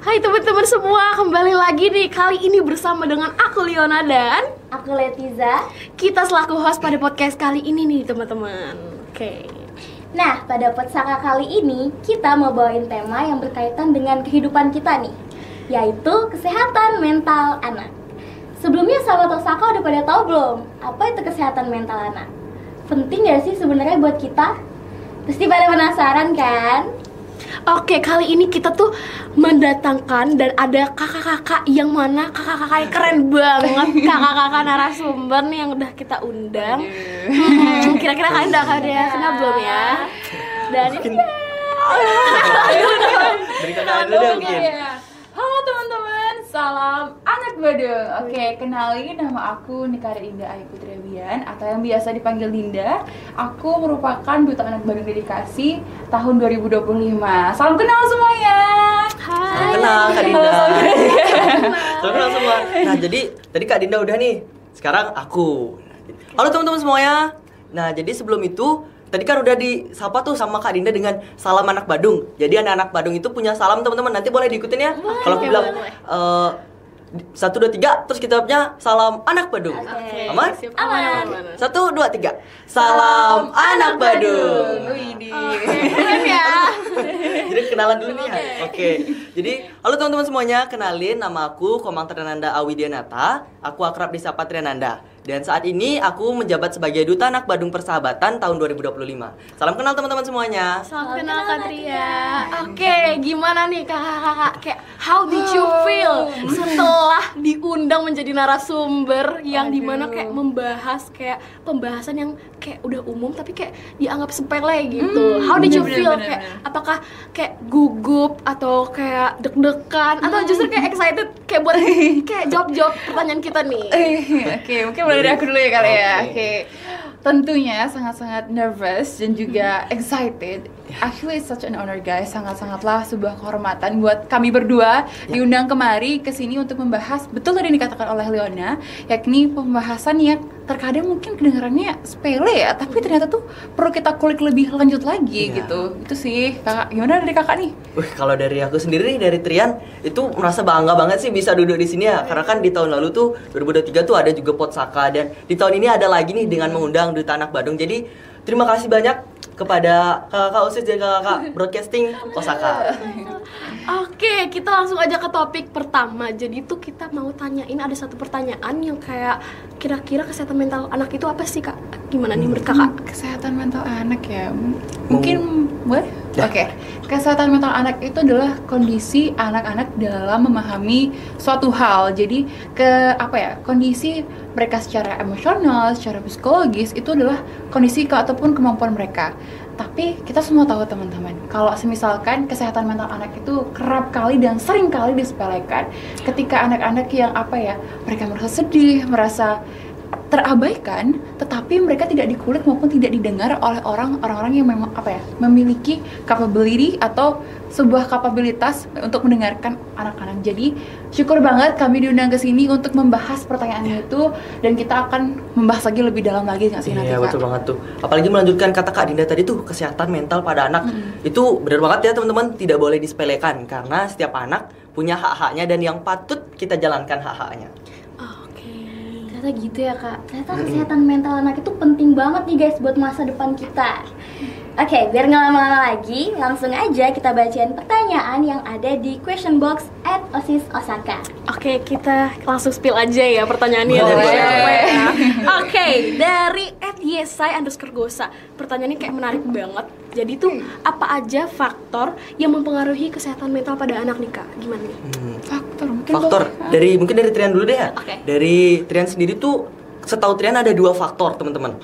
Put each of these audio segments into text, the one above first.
Hai teman-teman semua, kembali lagi nih. Kali ini bersama dengan aku Liona dan aku Letiza. Kita selaku host pada podcast kali ini nih teman-teman. Oke. Nah, pada Podsaka kali ini kita mau bawain tema yang berkaitan dengan kehidupan kita nih, yaitu kesehatan mental anak. Sebelumnya sahabat Podsaka udah pada tahu belum apa itu kesehatan mental anak? Penting gak sih sebenarnya buat kita? Pasti pada penasaran kan? Oke, kali ini kita tuh mendatangkan dan ada kakak-kakak yang mana kakak-kakak yang keren banget. Kakak-kakak narasumber nih yang udah kita undang. Kira-kira kalian udah kenal belum ya? Dan dari kakak dulu deh mungkin. Halo teman-teman, salam anak Badung. Oke, kenalin nama aku Nikara Indah Ayu Putrabian atau yang biasa dipanggil Dinda. Aku merupakan Duta Anak Badung Dedikasi tahun 2025. Salam kenal semuanya. hai. Salam kenal Kak Dinda. Salam kenal semua. Nah, jadi tadi Kak Dinda udah nih. Sekarang aku. Halo teman-teman semuanya. Nah, jadi sebelum itu tadi kan udah disapa tuh sama Kak Dinda dengan salam anak Badung. Jadi anak-anak Badung itu punya salam teman-teman. Nanti boleh diikutin ya. Kalau aku bilang 1, 2, 3, terus kita punya salam anak Badung. Oke. Aman? Aman. 1, 2, 3. Salam anak Badung. Keren ya. Jadi kenalan dulu nih ya. Oke. Jadi halo teman-teman semuanya, kenalin nama aku Komang Triananda Awidianata. Aku akrab disapa Triananda. Dan saat ini aku menjabat sebagai Duta Anak Badung Persahabatan tahun 2025. Salam kenal teman-teman semuanya. Salam kenal Katria. Oke, gimana nih kakak-kakak? Kayak how did you feel setelah diundang menjadi narasumber yang dimana kayak membahas kayak pembahasan yang kayak udah umum tapi kayak dianggap sepele gitu. How did you feel? Kayak apakah kayak gugup atau kayak deg-degan atau justru kayak excited kayak buat kayak jawab-jawab pertanyaan kita nih? Oke, mungkin mulai dari aku dulu ya kali ya. Oke. Tentunya sangat-sangat nervous dan juga excited. Actually it's such an honor guys, sangat-sangatlah sebuah kehormatan buat kami berdua diundang kemari ke sini untuk membahas betul tadi dikatakan oleh Leona, yakni pembahasan yang terkadang mungkin kedengarannya sepele ya, tapi ternyata tuh perlu kita kulik lebih lanjut lagi gitu. Itu sih. Kakak, gimana dari kakak nih? Kalau dari aku sendiri nih, dari Trian itu merasa bangga banget sih bisa duduk di sini ya. Karena kan di tahun lalu tuh 2023 tuh ada juga Podsaka, dan di tahun ini ada lagi nih dengan mengundang Duta Anak Badung. Jadi terima kasih banyak kepada kakak Usis dan kakak broadcasting Podsaka. Oke, kita langsung aja ke topik pertama. Jadi tuh kita mau tanyain ada satu pertanyaan yang kayak kira-kira kesehatan mental anak itu apa sih Kak? Gimana nih menurut Kakak? Kesehatan mental anak ya, mungkin boleh? Oke. Kesehatan mental anak itu adalah kondisi anak-anak dalam memahami suatu hal. Jadi kondisi mereka secara emosional, secara psikologis itu adalah kondisi ataupun kemampuan mereka. Tapi kita semua tahu teman-teman, kalau semisalkan kesehatan mental anak itu kerap kali dan sering kali disepelekan. Ketika anak-anak yang mereka merasa sedih, merasa terabaikan, tetapi mereka tidak dikulik maupun tidak didengar oleh orang-orang yang memang memiliki capability atau sebuah kapabilitas untuk mendengarkan anak-anak. Jadi syukur banget kami diundang ke sini untuk membahas pertanyaan itu, dan kita akan membahas lagi lebih dalam lagi nggak sih nanti Iya, Kak? betul banget tuh. Apalagi melanjutkan kata Kak Dinda tadi tuh, kesehatan mental pada anak. Itu benar banget ya teman-teman, tidak boleh disepelekan karena setiap anak punya hak-haknya dan yang patut kita jalankan hak-haknya. Ternyata gitu ya Kak. Ternyata kesehatan mental anak itu penting banget nih guys buat masa depan kita. Oke, biar nggak lama-lama lagi, langsung aja kita bacain pertanyaan yang ada di question box @osis Osaka. Oke, kita langsung spill aja ya pertanyaannya dari Boleh. siapa ya. Oke, dari @yesai_gosa. Pertanyaannya kayak menarik banget. Jadi tuh apa aja faktor yang mempengaruhi kesehatan mental pada anak nih Kak? Gimana nih? Faktor Mungkin dari Trian dulu deh ya. Oke. Dari Trian sendiri tuh, setahu Trian ada 2 faktor teman-teman.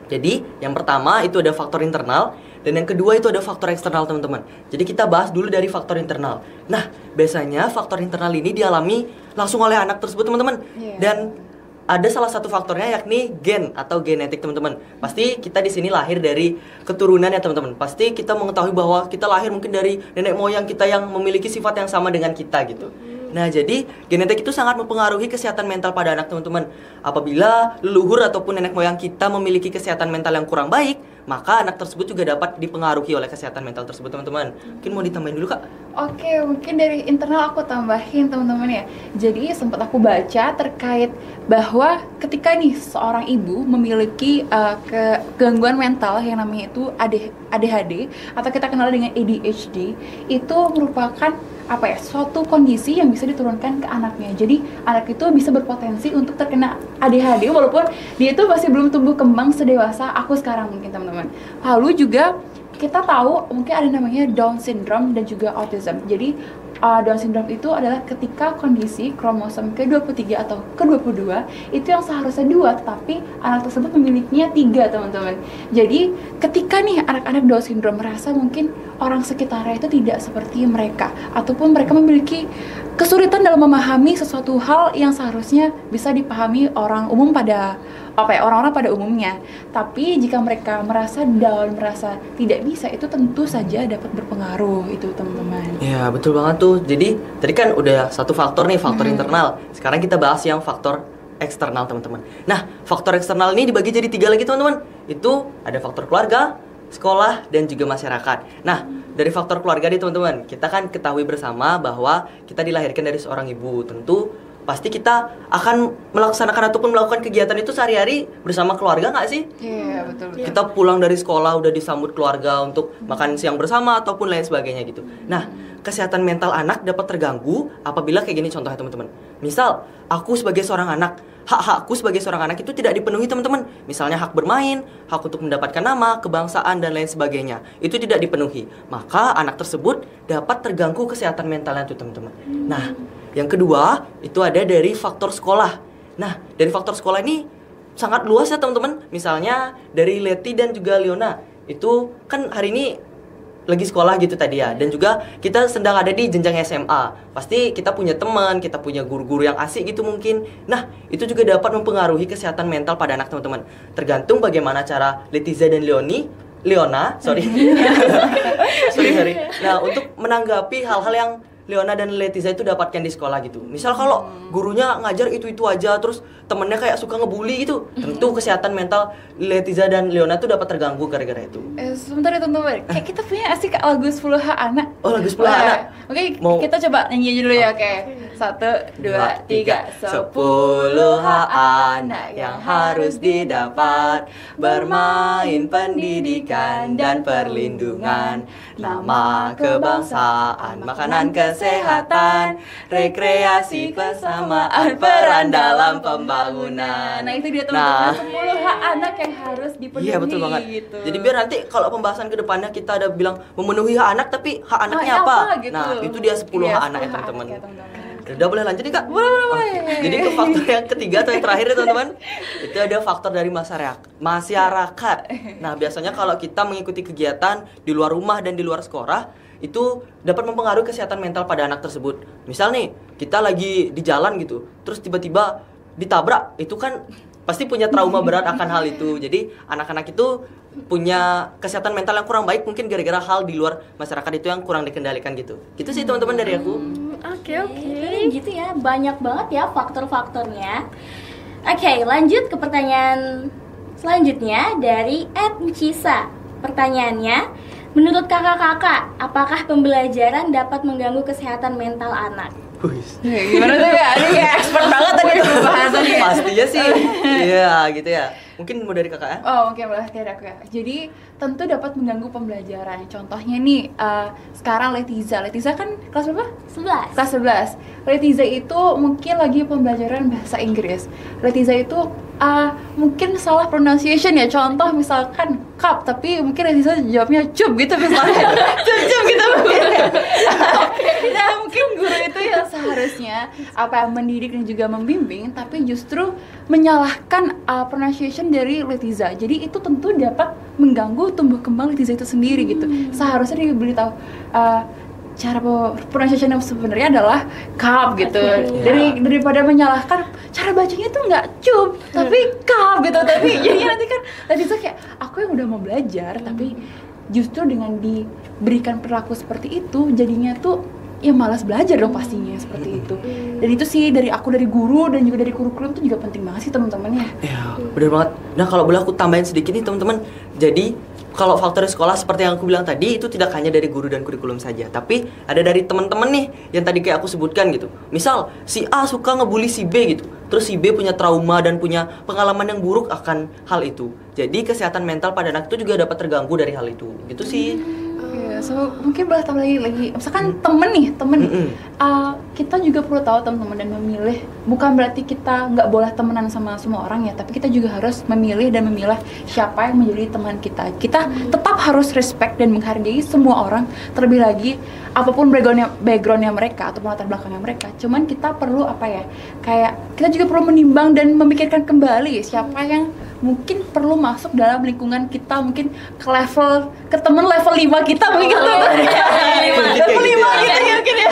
Jadi yang pertama itu ada faktor internal, dan yang kedua itu ada faktor eksternal teman-teman. Jadi kita bahas dulu dari faktor internal. Nah, biasanya faktor internal ini dialami langsung oleh anak tersebut teman-teman. Dan ada salah satu faktornya yakni gen atau genetik teman-teman. Pasti kita di sini lahir dari keturunan ya teman-teman. Pasti kita mengetahui bahwa kita lahir mungkin dari nenek moyang kita yang memiliki sifat yang sama dengan kita gitu. Nah, jadi genetik itu sangat mempengaruhi kesehatan mental pada anak teman-teman. Apabila leluhur ataupun nenek moyang kita memiliki kesehatan mental yang kurang baik, maka anak tersebut juga dapat dipengaruhi oleh kesehatan mental tersebut teman-teman. Mungkin mau ditambahin dulu Kak? Oke, mungkin dari internal aku tambahin teman-teman ya. Jadi sempat aku baca terkait bahwa ketika nih seorang ibu memiliki gangguan mental yang namanya itu ADHD atau kita kenal dengan ADHD, itu merupakan suatu kondisi yang bisa diturunkan ke anaknya. Jadi anak itu bisa berpotensi untuk terkena ADHD walaupun dia itu masih belum tumbuh kembang sedewasa aku sekarang mungkin teman-teman. Lalu juga kita tahu mungkin ada namanya Down syndrome dan juga autism. Jadi Down syndrome itu adalah ketika kondisi kromosom ke-23 atau ke-22 itu yang seharusnya 2, tetapi anak tersebut memilikinya 3 teman-teman. Jadi ketika nih anak-anak Down syndrome merasa mungkin orang sekitarnya itu tidak seperti mereka, ataupun mereka memiliki kesulitan dalam memahami sesuatu hal yang seharusnya bisa dipahami orang umum pada orang-orang pada umumnya. Tapi jika mereka merasa down, merasa tidak bisa, itu tentu saja dapat berpengaruh itu teman-teman. Ya betul banget tuh. Jadi tadi kan udah satu faktor nih, faktor internal. Sekarang kita bahas yang faktor eksternal teman-teman. Nah, faktor eksternal ini dibagi jadi 3 lagi teman-teman. Itu ada faktor keluarga, sekolah, dan juga masyarakat. Nah, dari faktor keluarga nih teman-teman, kita kan ketahui bersama bahwa kita dilahirkan dari seorang ibu. Tentu pasti kita akan melaksanakan ataupun melakukan kegiatan itu sehari-hari bersama keluarga nggak sih? Iya, betul. Kita pulang dari sekolah udah disambut keluarga untuk makan siang bersama ataupun lain sebagainya gitu. Nah, kesehatan mental anak dapat terganggu apabila kayak gini contohnya teman-teman. Misal, aku sebagai seorang anak, hak-hakku sebagai seorang anak itu tidak dipenuhi teman-teman. Misalnya hak bermain, hak untuk mendapatkan nama, kebangsaan, dan lain sebagainya. Itu tidak dipenuhi. Maka anak tersebut dapat terganggu kesehatan mentalnya tuh teman-teman. Nah, yang kedua itu ada dari faktor sekolah. Nah, dari faktor sekolah ini sangat luas ya teman-teman. Misalnya dari Leti dan juga Leona. Itu kan hari ini lagi sekolah gitu tadi ya. Dan juga kita sedang ada di jenjang SMA. Pasti kita punya teman, kita punya guru-guru yang asik gitu mungkin. Nah, itu juga dapat mempengaruhi kesehatan mental pada anak teman-teman. Tergantung bagaimana cara Letiza dan Leona, sorry. sorry. Nah, untuk menanggapi hal-hal yang Leona dan Letiza itu dapatkan di sekolah gitu. Misal kalau gurunya ngajar itu-itu aja, terus temennya kayak suka ngebully gitu, tentu kesehatan mental Letiza dan Leona tuh dapat terganggu gara-gara itu. Sebentar ya teman-teman, kayak kita punya asik lagu 10 hak anak. Oh, lagu 10 hak anak. Oke, kita coba nyanyi dulu ya, oke. 1, 2, 3. 10 hak anak yang harus didapat, bermain, pendidikan, dan perlindungan, nama, kebangsaan, makanan, kesehatan, rekreasi, kesamaan, peran dalam pembangunan. Nah, itu dia teman-teman, 10 hak anak yang harus dipenuhi. Iya, betul banget gitu. Jadi biar nanti kalau pembahasan ke depannya kita ada bilang memenuhi hak anak, tapi hak anaknya apa? Gitu. Nah, itu dia 10 hak anak ya teman-teman. Udah boleh lanjut nih Kak? Boleh. Jadi ke faktor yang ketiga atau yang terakhir ya teman-teman, itu ada faktor dari masyarakat. Nah, biasanya kalau kita mengikuti kegiatan di luar rumah dan di luar sekolah, itu dapat mempengaruhi kesehatan mental pada anak tersebut. Misal nih, kita lagi di jalan gitu, terus tiba-tiba ditabrak, itu kan pasti punya trauma berat akan hal itu. Jadi anak-anak itu punya kesehatan mental yang kurang baik mungkin gara-gara hal di luar masyarakat itu yang kurang dikendalikan gitu. Gitu sih teman-teman dari aku. Oke. Gitu ya, banyak banget ya faktor-faktornya. Oke, lanjut ke pertanyaan selanjutnya dari @Mcisa. Pertanyaannya, menurut kakak-kakak, apakah pembelajaran dapat mengganggu kesehatan mental anak? Gimana tuh ya? Ini kayak expert banget tadi pembahasannya. Pastinya sih. Iya, gitu ya. Mungkin mau dari kakak ya? Oh, oke, boleh dari aku ya. Jadi tentu dapat mengganggu pembelajaran. Contohnya nih, sekarang Letiza kan kelas berapa? 11. Kelas 11. Letiza itu mungkin lagi pembelajaran bahasa Inggris. Letiza itu mungkin salah pronunciation ya. Contoh misalkan cup, tapi mungkin Letiza jawabnya cup gitu misalnya. cup gitu mungkin. Nah, mungkin guru itu yang seharusnya mendidik dan juga membimbing, tapi justru menyalahkan pronunciation dari Letiza. Jadi itu tentu dapat mengganggu tumbuh kembang Letiza itu sendiri gitu. Seharusnya diberitahu cara pronunciation yang sebenarnya adalah cup gitu. Daripada menyalahkan cara bacanya tuh nggak cup tapi cup gitu. Tapi jadinya nanti kan Letiza kayak aku yang udah mau belajar tapi justru dengan diberikan perilaku seperti itu jadinya tuh ya malas belajar dong pastinya seperti itu. Dan itu sih dari aku, dari guru dan juga dari kurikulum itu juga penting banget sih teman-teman ya. Ya, benar banget. Nah, kalau boleh aku tambahin sedikit nih teman-teman. Jadi kalau faktor sekolah seperti yang aku bilang tadi itu tidak hanya dari guru dan kurikulum saja, tapi ada dari teman-teman nih yang tadi kayak aku sebutkan gitu. Misal si A suka ngebully si B gitu, terus si B punya trauma dan punya pengalaman yang buruk akan hal itu. Jadi kesehatan mental pada anak itu juga dapat terganggu dari hal itu. Gitu sih. Iya, so mungkin boleh tahu lagi, misalkan temen nih, kita juga perlu tahu teman-teman dan memilih. Bukan berarti kita nggak boleh temenan sama semua orang ya, tapi kita juga harus memilih dan memilah siapa yang menjadi teman kita. Kita tetap harus respect dan menghargai semua orang, terlebih lagi apapun backgroundnya mereka atau latar belakangnya mereka. Cuman kita perlu kayak kita juga perlu menimbang dan memikirkan kembali siapa yang mungkin perlu masuk dalam lingkungan kita, mungkin ke temen level 5 kita mungkin level 5 gitu ya mungkin ya.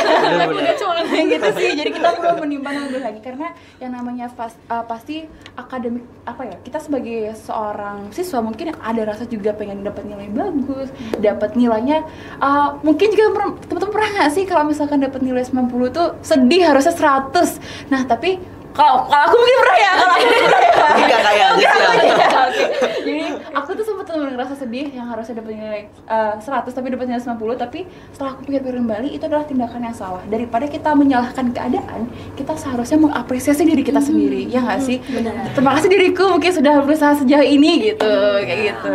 Gitu sih. Jadi kita perlu menimbang lebih lagi karena yang namanya pasti akademik kita sebagai seorang siswa mungkin ada rasa juga pengen dapat nilai bagus, dapat nilainya mungkin juga teman-teman pernah nggak sih kalau misalkan dapat nilai 90 tuh sedih harusnya 100. Nah, tapi kalau aku mungkin pernah ya, Enggak kayak Jadi aku tuh sempat ngerasa sedih yang harusnya dapat nilai 100 tapi dapat nilai 90, tapi setelah aku pikir-pikir kembali itu adalah tindakan yang salah. Daripada kita menyalahkan keadaan, kita seharusnya mengapresiasi diri kita sendiri. Ya nggak sih? Benar. Terima kasih diriku mungkin sudah berusaha sejauh ini gitu, kayak gitu.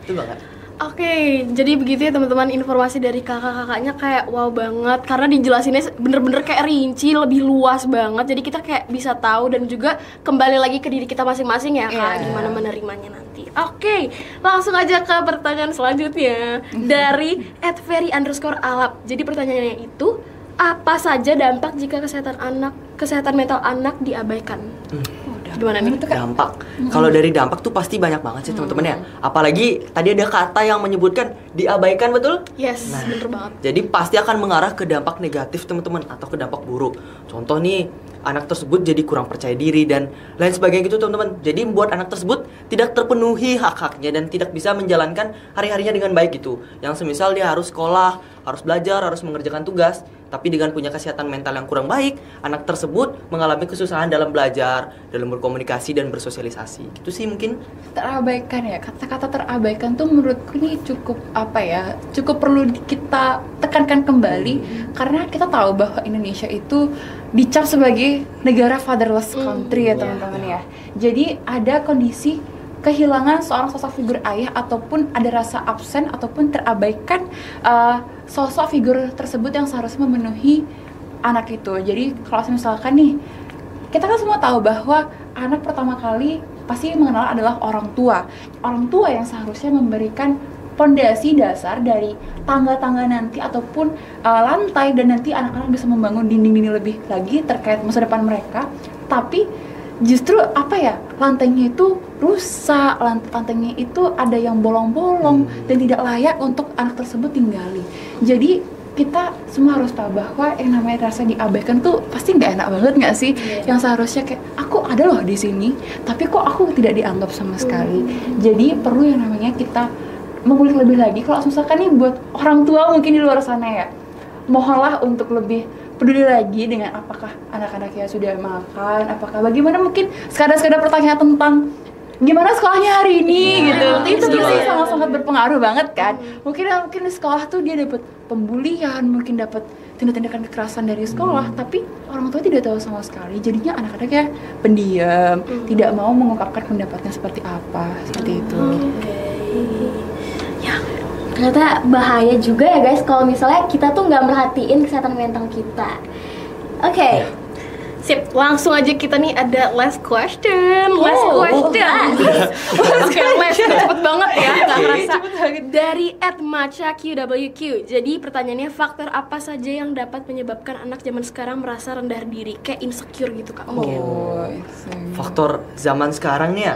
Itu banget. Oke, jadi begitu ya teman-teman, informasi dari kakak-kakaknya kayak wow banget karena dijelasinnya bener-bener kayak rinci, lebih luas banget. Jadi kita kayak bisa tahu dan juga kembali lagi ke diri kita masing-masing ya kak, gimana menerimanya nanti. Oke, langsung aja ke pertanyaan selanjutnya dari @ferry_alap. Jadi pertanyaannya itu, apa saja dampak jika kesehatan mental anak diabaikan? Gimana nih? Dampak. Kalau dari dampak tuh pasti banyak banget sih teman-teman ya. Apalagi tadi ada kata yang menyebutkan diabaikan, betul? Yes, bener banget. Jadi pasti akan mengarah ke dampak negatif teman-teman atau ke dampak buruk. Contoh nih, anak tersebut jadi kurang percaya diri dan lain sebagainya gitu teman-teman. Jadi membuat anak tersebut tidak terpenuhi hak-haknya dan tidak bisa menjalankan hari-harinya dengan baik gitu. Yang semisal dia harus sekolah, harus belajar, harus mengerjakan tugas, tapi dengan punya kesehatan mental yang kurang baik, anak tersebut mengalami kesusahan dalam belajar, dalam berkomunikasi dan bersosialisasi. Itu sih mungkin. Terabaikan ya, kata-kata terabaikan tuh menurutku ini cukup cukup perlu kita tekankan kembali karena kita tahu bahwa Indonesia itu dicap sebagai negara fatherless country ya teman-teman ya. Jadi ada kondisi kehilangan seorang sosok figur ayah ataupun ada rasa absen ataupun terabaikan sosok figur tersebut yang seharusnya memenuhi anak itu. Jadi kalau misalkan nih, kita kan semua tahu bahwa anak pertama kali pasti mengenal adalah orang tua. Orang tua yang seharusnya memberikan pondasi dasar dari tangga-tangga nanti ataupun lantai dan nanti anak-anak bisa membangun dinding-dinding lebih lagi terkait masa depan mereka. Tapi justru lantainya itu rusak, lantainya itu ada yang bolong-bolong dan tidak layak untuk anak tersebut tinggali. Jadi kita semua harus tahu bahwa yang namanya rasa diabaikan tuh pasti nggak enak banget nggak sih? Yang seharusnya kayak aku ada loh di sini, tapi kok aku tidak dianggap sama sekali. Jadi perlu yang namanya kita mengulik lebih lagi. Kalau misalkan nih buat orang tua mungkin di luar sana ya, mohonlah untuk lebih peduli lagi dengan apakah anak-anaknya sudah makan, apakah bagaimana, mungkin sekadar pertanyaan tentang gimana sekolahnya hari ini gitu. Itu pasti sangat-sangat berpengaruh banget kan. Mungkin di sekolah tuh dia dapat pembulian, mungkin dapat tindakan kekerasan dari sekolah, tapi orang tua tidak tahu sama sekali. Jadinya anak-anaknya pendiam, tidak mau mengungkapkan pendapatnya seperti apa, seperti itu. Ya, ternyata bahaya juga ya guys kalau misalnya kita tuh nggak merhatiin kesehatan mental kita. Oke. Sip, langsung aja kita nih ada last question. Cepet banget ya, nggak ngerasa. Dari @macha_qwq. Jadi pertanyaannya, faktor apa saja yang dapat menyebabkan anak zaman sekarang merasa rendah diri, kayak insecure gitu kak? Faktor zaman sekarang nih ya.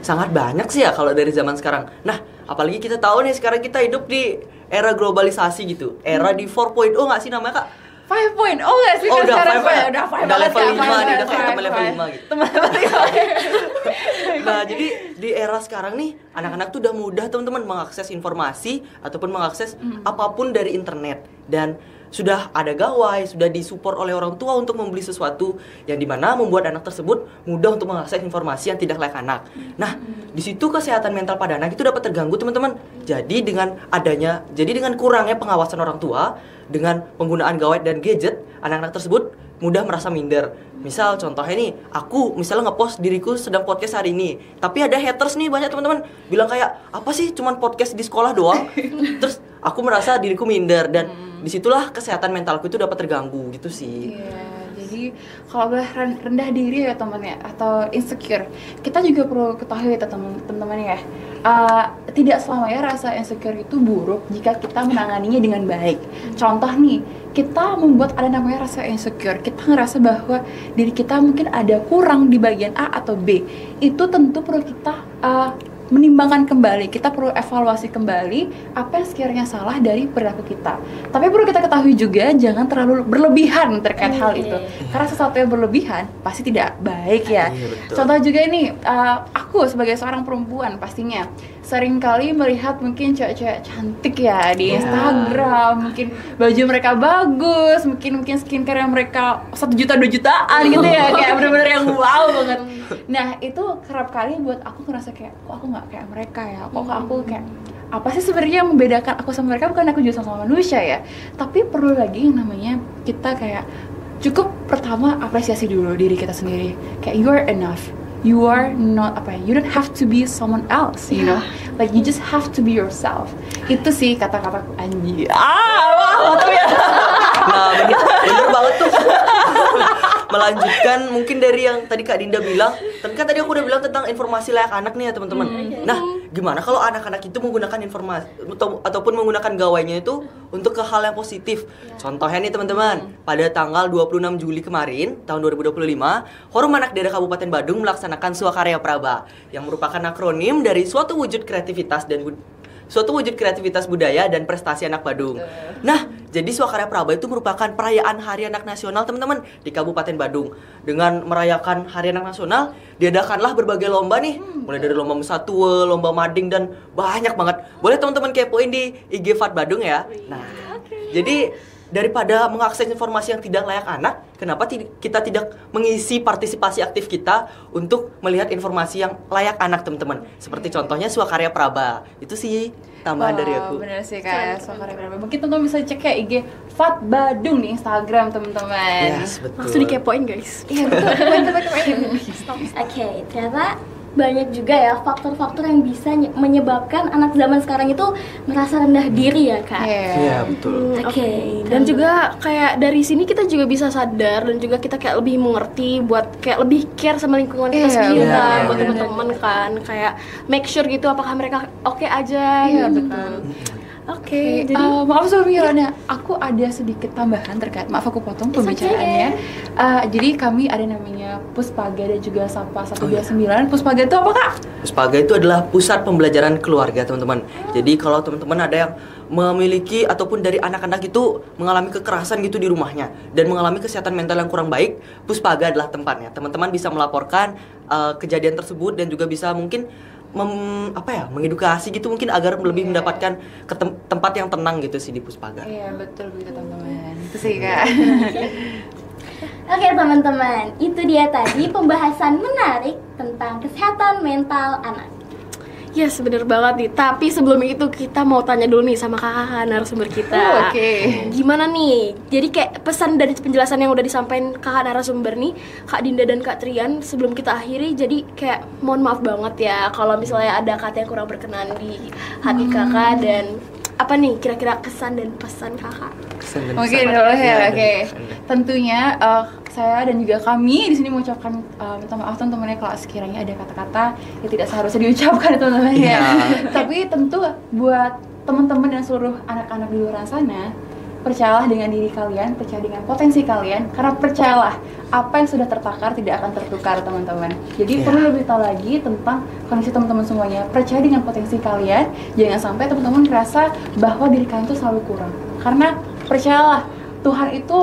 Sangat banyak sih ya kalau dari zaman sekarang. Nah, apalagi kita tahu nih sekarang kita hidup di era globalisasi gitu. Era di 4.0 nggak sih namanya kak? 5.0 nggak sih kan sekarang? Udah level 5 nih, udah kayak teman level 5 gitu. Nah, jadi di era sekarang nih anak-anak tuh udah mudah teman-teman mengakses informasi ataupun mengakses apapun dari internet. Dan sudah ada gawai, sudah disupport oleh orang tua untuk membeli sesuatu yang dimana membuat anak tersebut mudah untuk mengakses informasi yang tidak layak anak. Nah, di situ kesehatan mental pada anak itu dapat terganggu, teman-teman. Jadi dengan kurangnya pengawasan orang tua, dengan penggunaan gawai dan gadget, anak-anak tersebut mudah merasa minder. Misal contohnya nih, aku misalnya ngepost diriku sedang podcast hari ini, tapi ada haters nih banyak teman-teman bilang kayak, apa sih cuman podcast di sekolah doang. Terus aku merasa diriku minder dan disitulah kesehatan mentalku itu dapat terganggu gitu sih. Iya, jadi kalau udah rendah diri ya teman ya, atau insecure, kita juga perlu ketahui ya teman-teman ya, tidak selamanya rasa insecure itu buruk jika kita menanganinya dengan baik. Contoh nih, kita membuat ada namanya rasa insecure, kita ngerasa bahwa diri kita mungkin ada kurang di bagian A atau B, itu tentu perlu kita menimbangkan kembali, kita perlu evaluasi kembali apa yang sekiranya salah dari perilaku kita. Tapi perlu kita ketahui juga, jangan terlalu berlebihan terkait hal itu, karena sesuatu yang berlebihan pasti tidak baik ya. Contoh juga ini, aku sebagai seorang perempuan pastinya seringkali melihat mungkin cewek-cewek cantik ya di Instagram, mungkin baju mereka bagus, mungkin skincare yang mereka 1 juta 2 jutaan gitu ya, kayak bener-bener yang wow banget. Nah itu kerap kali buat aku ngerasa kayak, kok aku nggak kayak mereka ya, kok aku kayak apa sih sebenarnya yang membedakan aku sama mereka? Bukan aku juga sama manusia ya, tapi perlu lagi yang namanya kita kayak cukup pertama apresiasi dulu diri kita sendiri, kayak you are enough. You are not you don't have to be someone else, you know, like you just have to be yourself. Itu sih kata-kataku anjir. Wah, ya. Nah, bener banget tuh. Melanjutkan mungkin dari yang tadi Kak Dinda bilang, kan tadi aku udah bilang tentang informasi layak anak nih ya teman-teman. Nah, gimana kalau anak-anak itu menggunakan informasi ataupun menggunakan gawainya itu untuk ke hal yang positif? Contohnya nih teman-teman, pada tanggal 26 Juli kemarin tahun 2025, Forum Anak Daerah Kabupaten Badung melaksanakan Swakarya Praba yang merupakan akronim dari suatu wujud kreativitas budaya dan prestasi anak Badung. Nah, jadi Swakarya Praba itu merupakan perayaan Hari Anak Nasional teman-teman di Kabupaten Badung. Dengan merayakan Hari Anak Nasional, diadakanlah berbagai lomba nih, mulai dari lomba Mesatue, lomba mading dan banyak banget. Boleh teman-teman kepoin di IG Fat Badung ya. Nah, jadi daripada mengakses informasi yang tidak layak anak, kenapa kita tidak mengisi partisipasi aktif kita untuk melihat informasi yang layak anak teman-teman? Seperti contohnya Swakarya Praba. Itu sih tambahan dari aku. Bener sih kayak Swakarya Praba. Mungkin teman-teman bisa cek ya IG Fat Badung di Instagram teman-teman. Yes, betul. Langsung dikepoin guys. Iya betul. Kepoin. Oke, ternyata banyak juga ya faktor-faktor yang bisa menyebabkan anak zaman sekarang itu merasa rendah diri ya Kak. Iya, betul. Oke. Dan juga kayak dari sini kita juga bisa sadar dan juga kita kayak lebih mengerti buat kayak lebih care sama lingkungan kita sendiri kan, buat teman-teman kan, kayak make sure gitu apakah mereka oke aja. Iya gitu. betul. Oke, jadi maaf sebelumnya aku ada sedikit tambahan terkait, maaf aku potong pembicaraannya. Jadi kami ada namanya Puspaga dan juga Sapa 129. Puspaga itu apa Kak? Puspaga itu adalah pusat pembelajaran keluarga teman-teman. Jadi kalau teman-teman ada yang memiliki ataupun dari anak-anak itu mengalami kekerasan gitu di rumahnya dan mengalami kesehatan mental yang kurang baik, Puspaga adalah tempatnya. Teman-teman bisa melaporkan kejadian tersebut dan juga bisa mungkin mengedukasi gitu mungkin agar lebih mendapatkan tempat yang tenang gitu sih di Puspaga. Iya betul teman-teman. Itu sih Kak. Oke teman-teman, itu dia tadi pembahasan menarik tentang kesehatan mental anak. yes, bener banget nih. Tapi sebelum itu kita mau tanya dulu nih sama kakak narasumber kita. Oke. Gimana nih? Jadi kayak pesan dari penjelasan yang udah disampaikan kakak narasumber nih, Kak Dinda dan Kak Trian, sebelum kita akhiri, jadi kayak mohon maaf banget ya kalau misalnya ada kata yang kurang berkenan di hati kakak, dan apa nih kira-kira kesan dan pesan kakak? Oke, boleh ya. Oke. Tentunya saya dan juga kami di sini mengucapkan minta maaf teman-teman ya kalau sekiranya ada kata-kata yang tidak seharusnya diucapkan teman-teman ya. Tapi tentu buat teman-teman dan seluruh anak-anak di luar sana, percayalah dengan diri kalian, percaya dengan potensi kalian, karena percayalah apa yang sudah tertakar tidak akan tertukar teman-teman. Jadi perlu lebih tahu lagi tentang kondisi teman-teman semuanya. Percaya dengan potensi kalian, jangan sampai teman-teman merasa bahwa diri kalian itu selalu kurang. Karena percayalah Tuhan itu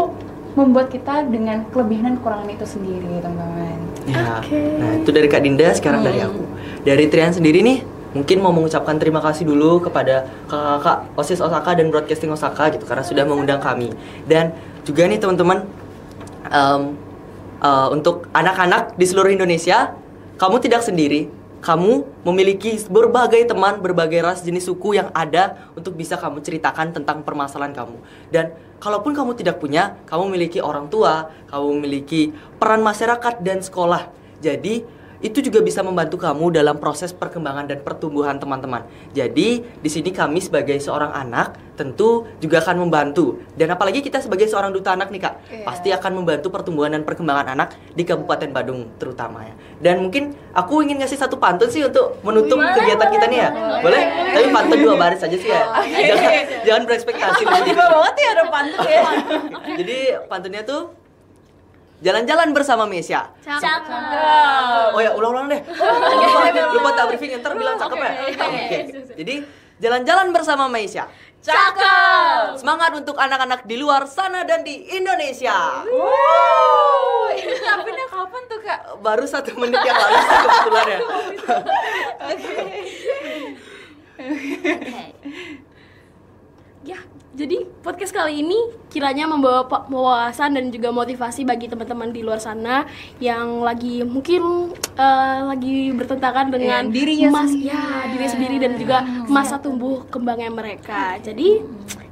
membuat kita dengan kelebihan dan kekurangan itu sendiri teman-teman. Ya. Nah itu dari Kak Dinda, sekarang dari aku. Dari Trian sendiri nih, mungkin mau mengucapkan terima kasih dulu kepada kakak-kakak OSIS Osaka dan Broadcasting Osaka gitu karena sudah mengundang kami. Dan juga nih teman-teman, untuk anak-anak di seluruh Indonesia, kamu tidak sendiri. Kamu memiliki berbagai teman, berbagai ras, jenis suku yang ada untuk bisa kamu ceritakan tentang permasalahan kamu. Dan kalaupun kamu tidak punya, kamu memiliki orang tua, kamu memiliki peran masyarakat dan sekolah. Jadi itu juga bisa membantu kamu dalam proses perkembangan dan pertumbuhan teman-teman. Jadi di sini kami sebagai seorang anak tentu juga akan membantu. Dan apalagi kita sebagai seorang duta anak nih Kak, pasti akan membantu pertumbuhan dan perkembangan anak di Kabupaten Badung terutama ya. Dan mungkin aku ingin ngasih satu pantun sih untuk menutup kegiatan kita nih ya. Boleh? Tapi pantun 2 baris aja sih ya. Jangan berekspektasi lebih. Tiba banget ya ada pantun ya. Jadi pantunnya tuh jalan-jalan bersama Mesia. Cakep. Oh ya, ulang-ulang deh. Lupa tak briefing, ntar bilang cakep ya. Oke. Jadi jalan-jalan bersama Mesia. Cakep. Semangat untuk anak-anak di luar sana dan di Indonesia. Ini nyiapinnya kapan tuh Kak? Baru 1 menit yang lalu sih kebetulan ya. Ya, jadi podcast kali ini kiranya membawa wawasan dan juga motivasi bagi teman-teman di luar sana yang lagi mungkin lagi bertentangan dengan dirinya sendiri. diri sendiri dan juga masa tumbuh kembangnya mereka. Jadi,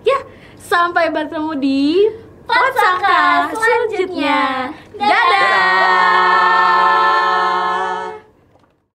ya, sampai bertemu di Podsaka